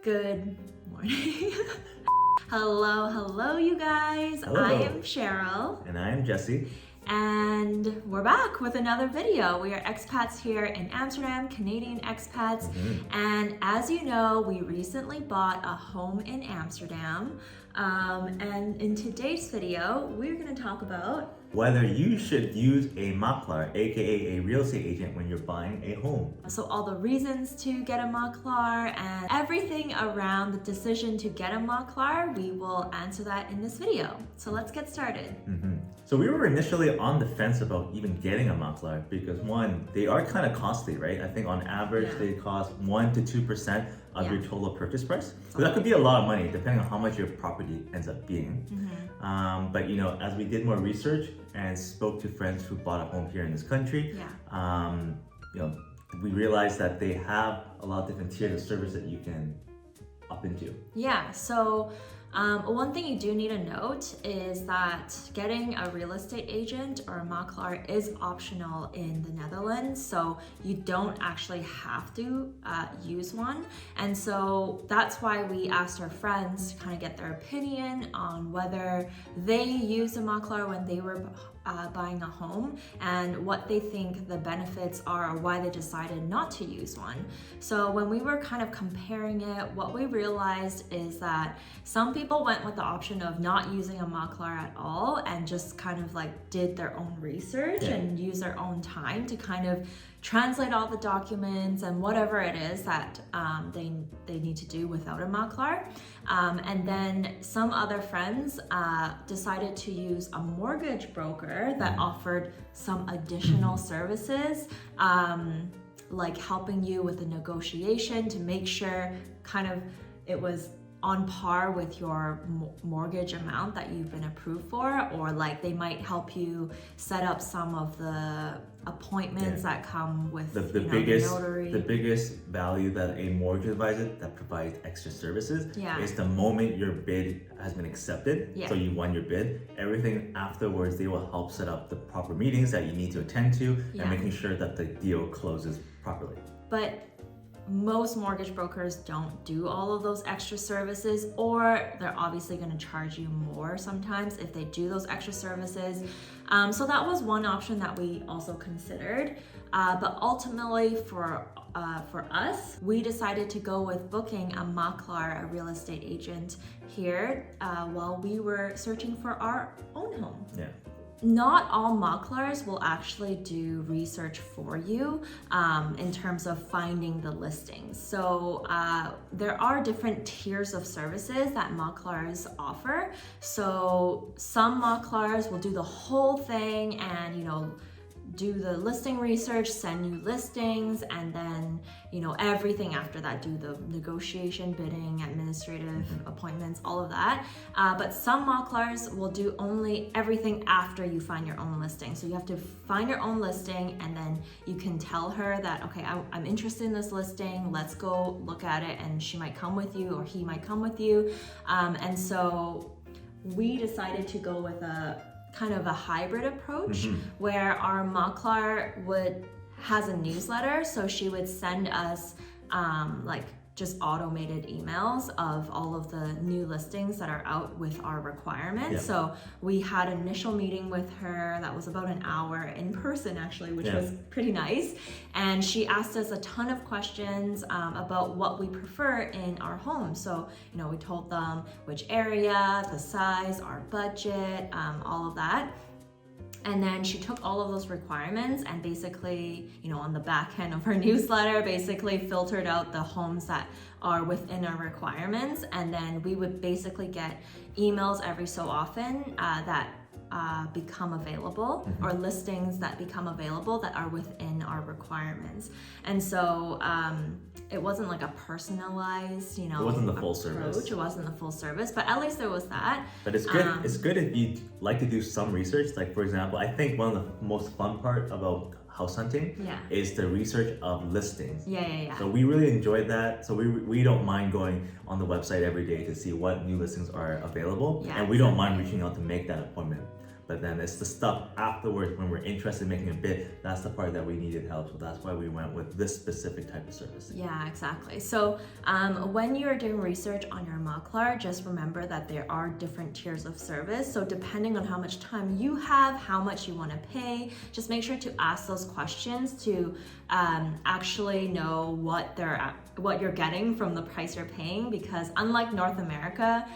Good morning. Hello, you guys. Hello. I am Cheryl. And I am Jesse. And we're back with another video. We are expats here in Amsterdam, Canadian expats. And as you know, we recently bought a home in Amsterdam. And in today's video, we're going to talk about Whether you should use a Makelaar, aka a real estate agent, when you're buying a home. so all the reasons to get a Makelaar and everything around the decision to get a Makelaar. We will answer that in this video. So let's get started. So we were initially on the fence about even getting a Makelaar because one, they are kind of costly, right? I think on average they cost 1 to 2% of your total purchase price. So that could be a lot of money depending on how much your property ends up being. But you know, as we did more research and spoke to friends who bought a home here in this country, you know, we realized that they have a lot of different tiers of service that you can up into. Yeah, so one thing you do need to note is that getting a real estate agent or a makelaar is optional in the Netherlands, so you don't actually have to use one. And so that's why we asked our friends to kind of get their opinion on whether they used a makelaar when they were buying a home and what they think the benefits are or why they decided not to use one. So when we were kind of comparing it, what we realized is that some people went with the option of not using a makelaar at all and just kind of like did their own research and use their own time to kind of translate all the documents and whatever it is that they need to do without a makelaar. And then some other friends decided to use a mortgage broker that offered some additional services, like helping you with the negotiation to make sure kind of it was on par with your mortgage amount that you've been approved for, or like they might help you set up some of the appointments that come with the notary. The biggest value that a mortgage advisor that provides extra services is the moment your bid has been accepted, so you won your bid, everything afterwards they will help set up the proper meetings that you need to attend to and making sure that the deal closes properly. But most mortgage brokers don't do all of those extra services, or they're obviously going to charge you more sometimes if they do those extra services. So that was one option that we also considered. But ultimately for us, we decided to go with booking a makelaar, a real estate agent here while we were searching for our own home. Not all makelaars will actually do research for you in terms of finding the listings. So there are different tiers of services that makelaars offer. So some makelaars will do the whole thing and, you know, do the listing research, send you listings, and then, you know, everything after that, do the negotiation, bidding, administrative appointments, all of that. But some makelaars will do only everything after you find your own listing. So you have to find your own listing and then you can tell her that, okay, I'm interested in this listing, let's go look at it, and she might come with you or he might come with you. And so we decided to go with a kind of a hybrid approach where our makelaar has a newsletter, so she would send us like just automated emails of all of the new listings that are out with our requirements. So we had an initial meeting with her that was about an hour in person actually, which was pretty nice. And she asked us a ton of questions about what we prefer in our home. So, you know, we told them which area, the size, our budget, all of that. And then she took all of those requirements and basically, you know, on the back end of her newsletter, basically filtered out the homes that are within our requirements. And then we would basically get emails every so often that become available, or listings that become available that are within our requirements. And so it wasn't like a personalized, you know, it wasn't the full service. It wasn't the full service, but at least there was that. But it's good. It's good if you like to do some research. Like for example, I think one of the most fun part about house hunting is the research of listings. So we really enjoyed that. So we don't mind going on the website every day to see what new listings are available, and we don't mind reaching out to make that appointment. But then it's the stuff afterwards when we're interested in making a bid, that's the part that we needed help. So that's why we went with this specific type of service. Yeah, exactly. So when you're doing research on your Makelaar, just remember that there are different tiers of service. So depending on how much time you have, how much you want to pay, just make sure to ask those questions to actually know what you're getting from the price you're paying, because unlike North America,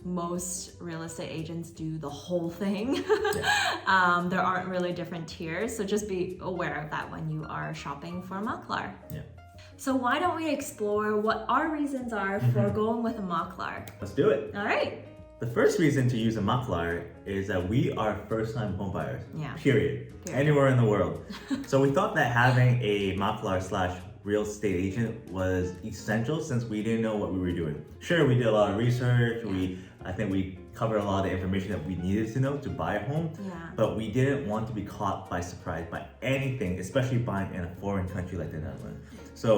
most real estate agents do the whole thing. Yeah. There aren't really different tiers, so just be aware of that when you are shopping for Makelaar. Yeah. So why don't we explore what our reasons are for going with a Makelaar? Let's do it. All right. The first reason to use a Makelaar is that we are first-time home buyers. Yeah. Period. Anywhere in the world. So we thought that having a Makelaar / real estate agent was essential since we didn't know what we were doing. Sure, we did a lot of research. I think we covered a lot of the information that we needed to know to buy a home. Yeah. But we didn't want to be caught by surprise by anything, especially buying in a foreign country like the Netherlands. So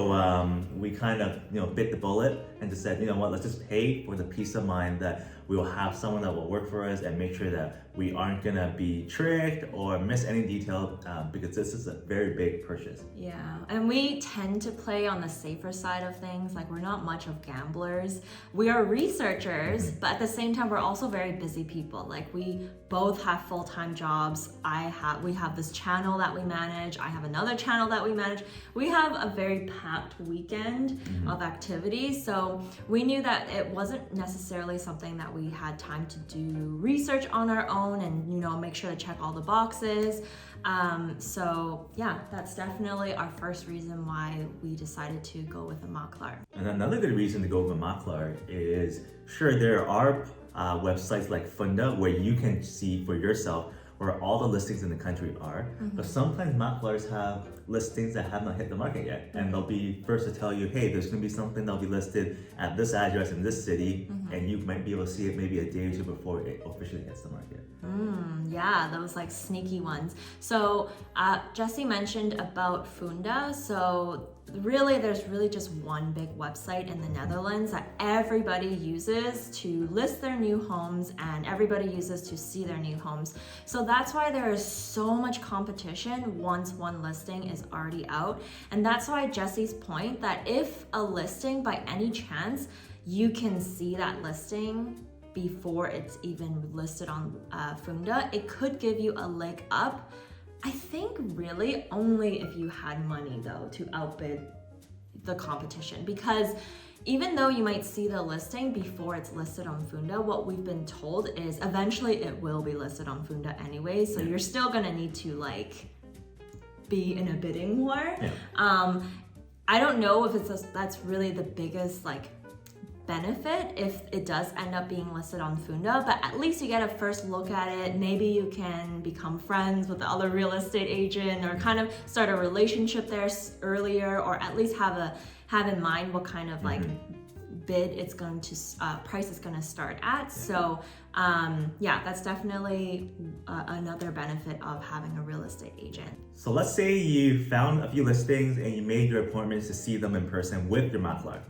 we kind of bit the bullet and just said, you know what, let's just pay for the peace of mind that we will have someone that will work for us and make sure that we aren't gonna be tricked or miss any detail because this is a very big purchase. Yeah, and we tend to play on the safer side of things. Like, we're not much of gamblers. We are researchers, but at the same time, we're also very busy people. Like, we both have full-time jobs. We have this channel that we manage. I have another channel that we manage. We have a very packed weekend of activities. So we knew that it wasn't necessarily something that we had time to do research on our own and make sure to check all the boxes. So yeah, that's definitely our first reason why we decided to go with a Makelaar. And another good reason to go with a Makelaar is, sure, there are websites like Funda where you can see for yourself where all the listings in the country are, but sometimes Makelaars have listings that have not hit the market yet, and they'll be first to tell you, hey, there's gonna be something that'll be listed at this address in this city, and you might be able to see it maybe a day or two before it officially hits the market. Yeah, those like sneaky ones. So Jesse mentioned about Funda. So there's really just one big website in the Netherlands that everybody uses to list their new homes and everybody uses to see their new homes. So that's why there is so much competition once one listing is already out. And that's why Jesse's point that if a listing by any chance, you can see that listing before it's even listed on Funda, it could give you a leg up. I think really only if you had money though to outbid the competition, because even though you might see the listing before it's listed on Funda, what we've been told is eventually it will be listed on Funda anyway, so you're still gonna need to like be in a bidding war. I don't know if that's really the biggest like benefit if it does end up being listed on Funda, but at least you get a first look at it. Maybe you can become friends with the other real estate agent or kind of start a relationship there earlier, or at least have in mind what kind of like bid it's going to price is going to start at. So yeah, that's definitely another benefit of having a real estate agent. So let's say you found a few listings and you made your appointments to see them in person with your Makelaar.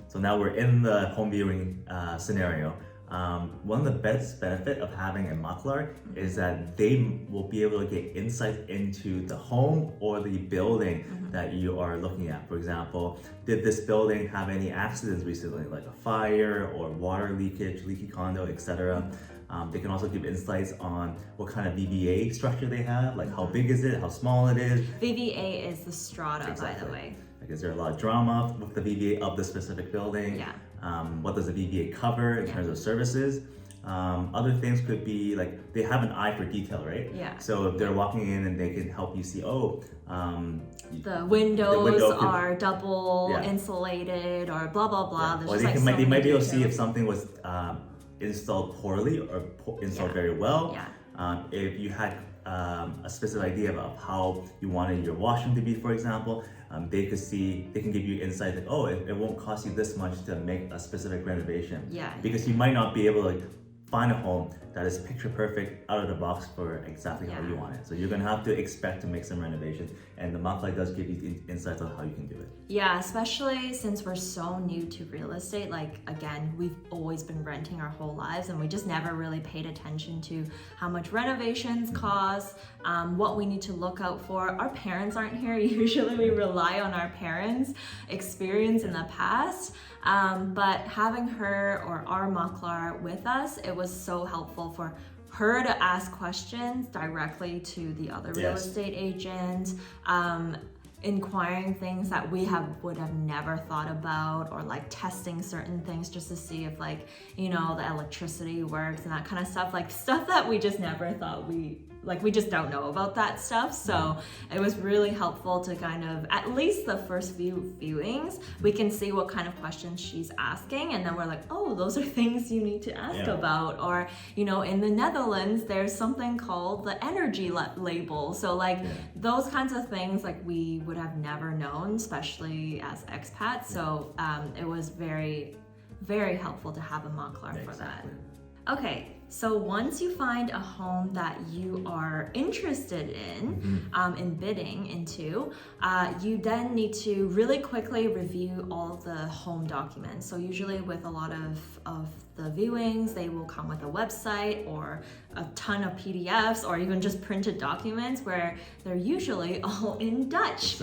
So now we're in the home viewing scenario. One of the best benefit of having a Makelaar is that they will be able to get insight into the home or the building that you are looking at. For example, did this building have any accidents recently, like a fire or water leakage, leaky condo, etc. They can also give insights on what kind of VVA structure they have, like how big is it, how small it is. VVA is the strata, by the way. Like, is there a lot of drama with the VVA of the specific building? Yeah. What does the VVA cover in terms of services? Other things could be like they have an eye for detail, right? Yeah. So if they're walking in and they can help you see, the windows are double insulated or blah blah blah. Or they might be able to see if something was installed poorly or installed very well. If you had a specific idea of how you wanted your washroom to be, for example, they can give you insight that it won't cost you this much to make a specific renovation. Yeah. Because you might not be able to find a home that is picture perfect, out of the box for exactly how you want it. So you're gonna have to expect to make some renovations, and the Makelaar does give you insights on how you can do it. Yeah, especially since we're so new to real estate. Like, again, we've always been renting our whole lives, and we just never really paid attention to how much renovations cost, what we need to look out for. Our parents aren't here. Usually we rely on our parents' experience in the past. But having her or our Makelaar with us, it was so helpful for her to ask questions directly to the other real estate agent, inquiring things that we would have never thought about, or like testing certain things just to see if, like, you know, the electricity works and that kind of stuff, like stuff that we just never thought we just don't know about that stuff. So it was really helpful to kind of, at least the first few viewings, we can see what kind of questions she's asking, and then we're like, oh, those are things you need to ask about. Or, you know, in the Netherlands, there's something called the energy label. So like those kinds of things, like, we would have never known, especially as expats. So it was very, very helpful to have a Makelaar for that. Okay, so once you find a home that you are interested in bidding into, you then need to really quickly review all of the home documents. So usually with a lot of the viewings, they will come with a website or a ton of PDFs or even just printed documents, where they're usually all in Dutch,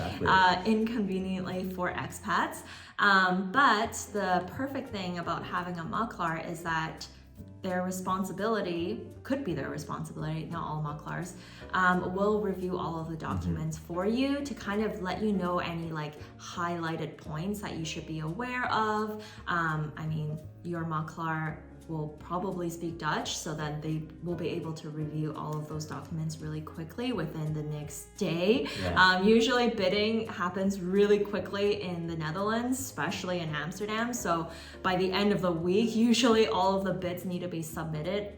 inconveniently for expats. But the perfect thing about having a Makelaar is that their responsibility, could be their responsibility, not all Makelaars, will review all of the documents for you to kind of let you know any like highlighted points that you should be aware of. I mean, your Makelaar will probably speak Dutch, so then they will be able to review all of those documents really quickly within the next day. Usually bidding happens really quickly in the Netherlands, especially in Amsterdam. So by the end of the week, usually all of the bids need to be submitted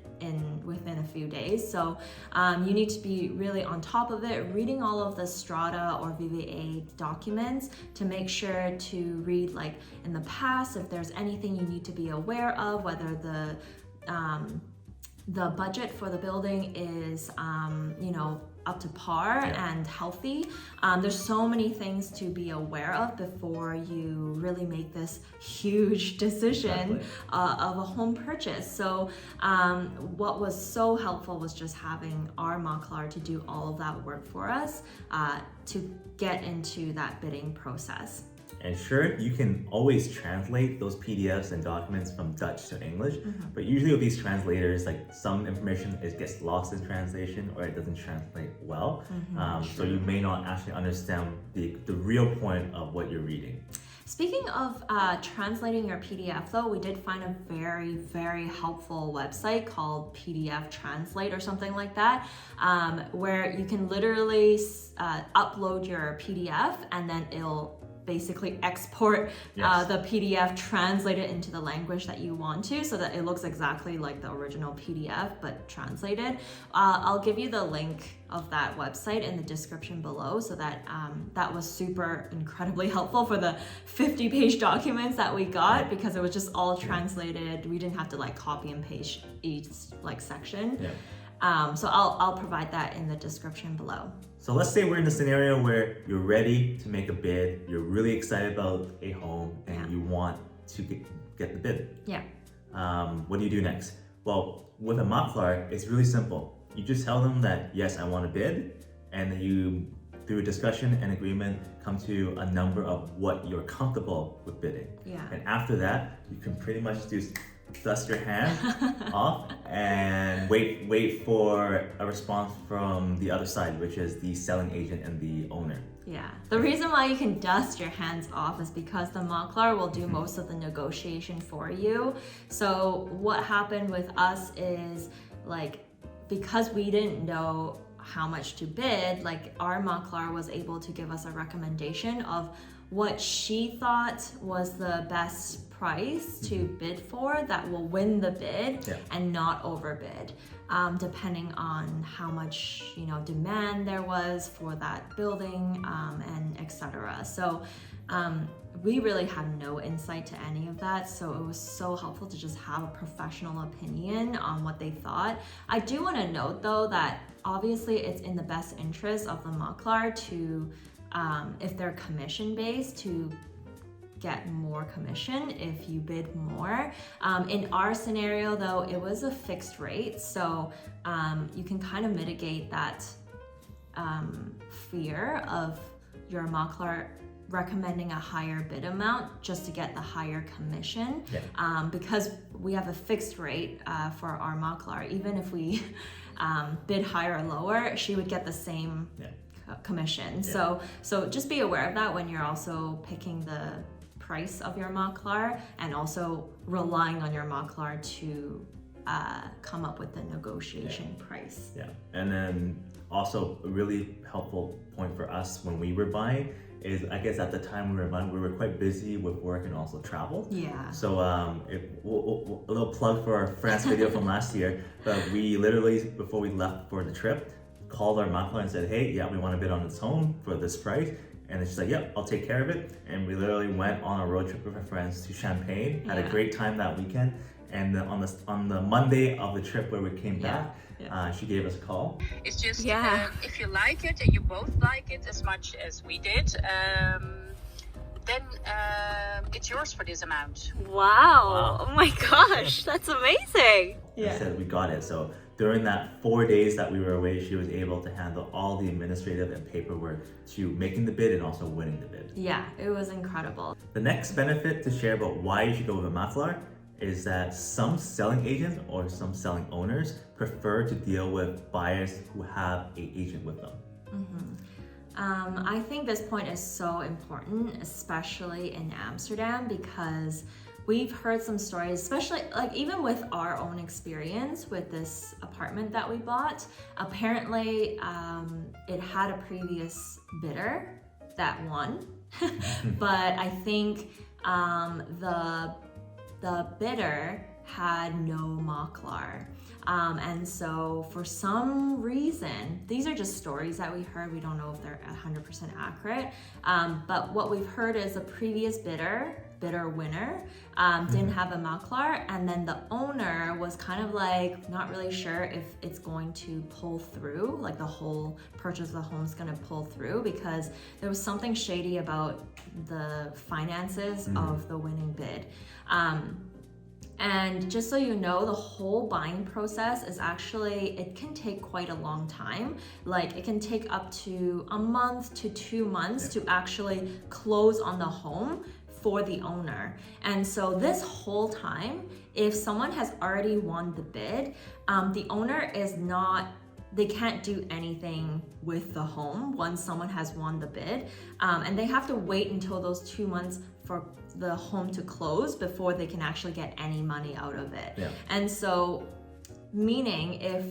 within a few days. So you need to be really on top of it, reading all of the Strata or VVA documents to make sure to read, like, in the past, if there's anything you need to be aware of, whether the budget for the building is you know, up to par and healthy. There's so many things to be aware of before you really make this huge decision of a home purchase. So what was so helpful was just having our Makelaar to do all of that work for us to get into that bidding process. And sure, you can always translate those PDFs and documents from Dutch to English, but usually with these translators, like, some information gets lost in translation, or it doesn't translate well. So you may not actually understand the real point of what you're reading. Speaking of translating your PDF, though, we did find a very, very helpful website called PDF Translate or something like that, where you can literally upload your PDF, and then it'll basically export the PDF, translate it into the language that you want to, so that it looks exactly like the original PDF but translated. I'll give you the link of that website in the description below, so that that was super incredibly helpful for the 50-page documents that we got, because it was just all translated. We didn't have to like copy and paste each like section. So I'll provide that in the description below. So let's say we're in a scenario where you're ready to make a bid, you're really excited about a home, and you want to get the bid. What do you do next? Well, with a Makelaar, it's really simple. You just tell them that, yes, I want to bid, and then you, through a discussion and agreement, come to a number of what you're comfortable with bidding. And after that, you can pretty much just dust your hand off and wait for a response from the other side, which is the selling agent and the owner. The reason why you can dust your hands off is because the Makelaar will do most of the negotiation for you. So what happened with us is, like, because we didn't know how much to bid, like, our Makelaar was able to give us a recommendation of what she thought was the best price to bid for that will win the bid and not overbid, depending on how much, you know, demand there was for that building, and etc. So we really had no insight to any of that, so it was so helpful to just have a professional opinion on what they thought. I do want to note though that obviously it's in the best interest of the Makelaar to, if they're commission based, to get more commission if you bid more. In our scenario though, it was a fixed rate, so you can kind of mitigate that fear of your Makelaar recommending a higher bid amount just to get the higher commission. Because we have a fixed rate for our Makelaar. Even if we bid higher or lower, she would get the same commission. So just be aware of that when you're also picking the price of your Makelaar and also relying on your Makelaar to come up with the negotiation price. And then also a really helpful point for us when we were buying is, I guess at the time we were buying, we were quite busy with work and also travel. So a little plug for our France video from last year, but we literally, before we left for the trip, called our Makelaar and said, hey, we want to bid on this home for this price. And she's like, yep, I'll take care of it. And we literally went on a road trip with our friends to Champagne, had a great time that weekend. And on the Monday of the trip where we came back, she gave us a call. It's just, if you like it and you both like it as much as we did, then it's yours for this amount. Wow. Oh my gosh, that's amazing. I said we got it. So during that 4 days that we were away, she was able to handle all the administrative and paperwork to making the bid and also winning the bid. Yeah, it was incredible. The next benefit to share about why you should go with a Makelaar is that some selling agents or some selling owners prefer to deal with buyers who have an agent with them. I think this point is so important, especially in Amsterdam, because we've heard some stories, especially like even with our own experience with this apartment that we bought. Apparently, it had a previous bidder that won, but I think the bidder had no Makelaar. And so for some reason, these are just stories that we heard, we don't know if they're 100% accurate, but what we've heard is the previous bidder winner, didn't have a Makelaar, and then the owner was kind of like not really sure if it's going to pull through, like the whole purchase of the home is going to pull through, because there was something shady about the finances of the winning bid. And just so you know, the whole buying process is actually, it can take quite a long time. Like it can take up to a month to 2 months to actually close on the home for the owner. And so this whole time, if someone has already won the bid, the owner is not, they can't do anything with the home once someone has won the bid. And they have to wait until those 2 months for the home to close before they can actually get any money out of it. And so, meaning if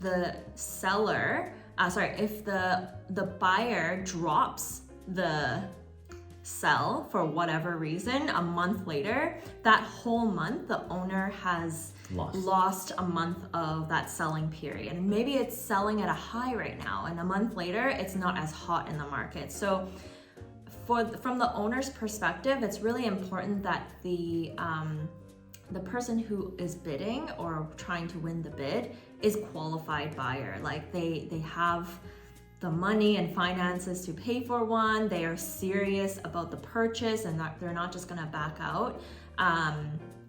the seller, if the buyer drops the sell for whatever reason a month later, that whole month the owner has lost a month of that selling period. And maybe it's selling at a high right now, and a month later it's not as hot in the market. So from the owner's perspective, it's really important that the person who is bidding or trying to win the bid is qualified buyer. Like they have the money and finances to pay for one. They are serious about the purchase, and they're not just gonna back out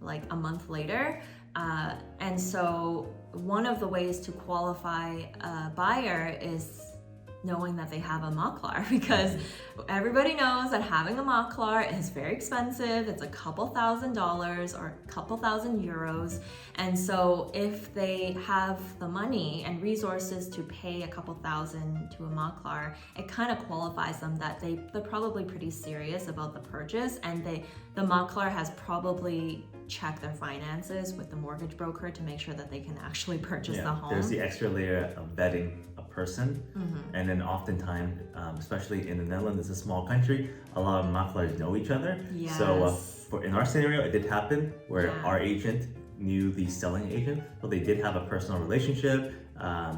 like a month later. And so one of the ways to qualify a buyer is knowing that they have a Makelaar, because everybody knows that having a Makelaar is very expensive. It's a couple $1,000s or a couple €1,000. And so if they have the money and resources to pay a couple thousand to a Makelaar, it kind of qualifies them that they're probably pretty serious about the purchase, and the Makelaar has probably checked their finances with the mortgage broker to make sure that they can actually purchase the home. There's the extra layer of vetting a person, and then oftentimes, especially in the Netherlands, it's a small country, a lot of Makelaars know each other. So in our scenario, it did happen where our agent knew the selling agent, so they did have a personal relationship,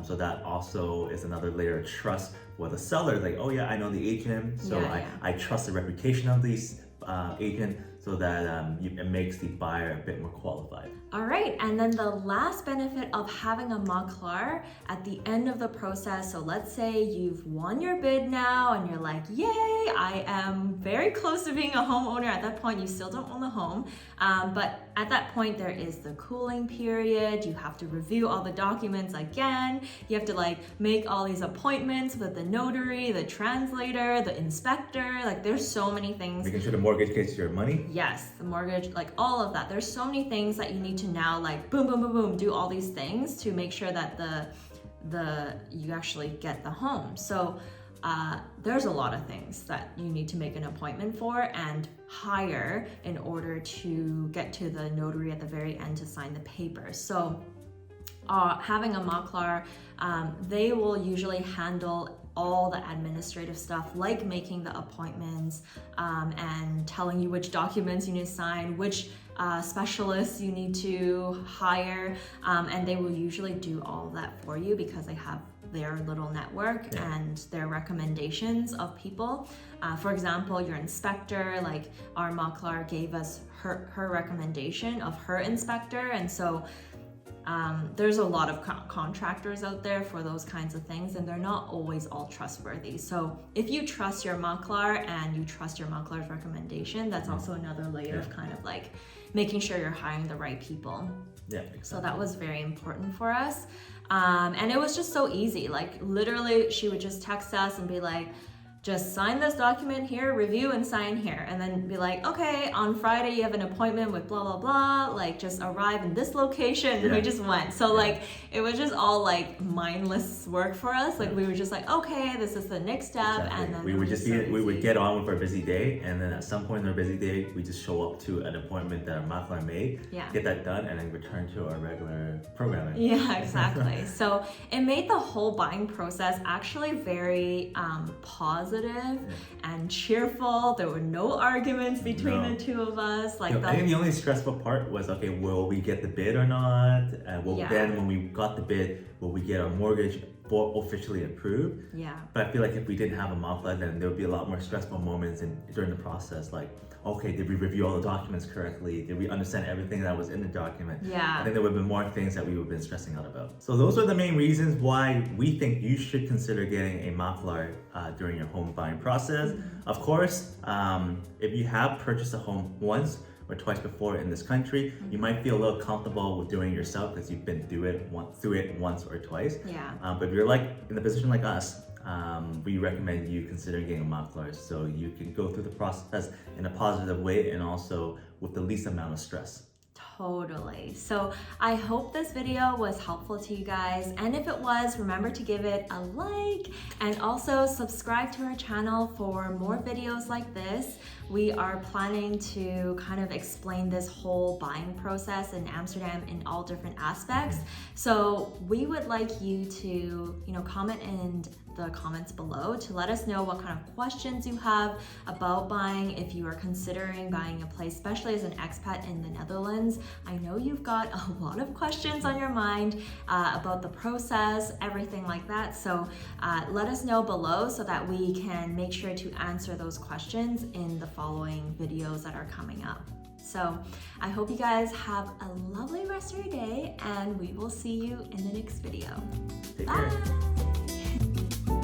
So that also is another layer of trust for the seller. Like, oh yeah, I know the agent, so I trust the reputation of these agent, so that it makes the buyer a bit more qualified. All right, and then the last benefit of having a Makelaar at the end of the process, so let's say you've won your bid now and you're like, yay, I am very close to being a homeowner. At that point, you still don't own the home, but at that point, there is the cooling period. You have to review all the documents again. You have to like make all these appointments with the notary, the translator, the inspector. Like there's so many things. Making sure the mortgage gets your money. Yes, the mortgage, like all of that. There's so many things that you need to now like boom, boom, boom, boom, do all these things to make sure that you actually get the home. So there's a lot of things that you need to make an appointment for and hire in order to get to the notary at the very end to sign the papers. So having a Makelaar, they will usually handle all the administrative stuff, like making the appointments and telling you which documents you need to sign, which specialists you need to hire, and they will usually do all of that for you because they have their little network and their recommendations of people. For example, your inspector, like our Makelaar gave us her recommendation of her inspector, and so there's a lot of contractors out there for those kinds of things, and they're not always all trustworthy. So if you trust your Makelaar and you trust your Makelaar's recommendation, that's also another layer of kind of like making sure you're hiring the right people. Yeah, exactly. So that was very important for us. And it was just so easy. Like literally she would just text us and be like, just sign this document here, review and sign here, and then be like, okay, on Friday you have an appointment with blah, blah, blah, like just arrive in this location, and we just went. So like, it was just all like mindless work for us. Like we were just like, okay, this is the next step. And then we would get on with our busy day, and then at some point in our busy day, we just show up to an appointment that our Makelaar made, get that done, and then return to our regular programming. Yeah, exactly. So it made the whole buying process actually very positive and cheerful. There were no arguments between the two of us. Like I think the only stressful part was, okay, will we get the bid or not? And then when we got the bid, will we get our mortgage officially approved? Yeah. But I feel like if we didn't have a Makelaar, then there would be a lot more stressful moments during the process. Like, okay, did we review all the documents correctly? Did we understand everything that was in the document? Yeah. I think there would have been more things that we would have been stressing out about. So those are the main reasons why we think you should consider getting a Makelaar during your home buying process. Of course, if you have purchased a home once or twice before in this country, you might feel a little comfortable with doing it yourself because you've been through it once or twice. Yeah. But if you're like in a position like us, we recommend you considering getting a Makelaar so you can go through the process in a positive way and also with the least amount of stress. Totally. So I hope this video was helpful to you guys, and if it was, remember to give it a like and also subscribe to our channel for more videos like this. We are planning to kind of explain this whole buying process in Amsterdam in all different aspects. So we would like you to, comment in the comments below to let us know what kind of questions you have about buying if you are considering buying a place, especially as an expat in the Netherlands. I know you've got a lot of questions on your mind about the process, everything like that. So let us know below so that we can make sure to answer those questions in the following videos that are coming up. So I hope you guys have a lovely rest of your day, and we will see you in the next video. Take Bye. care.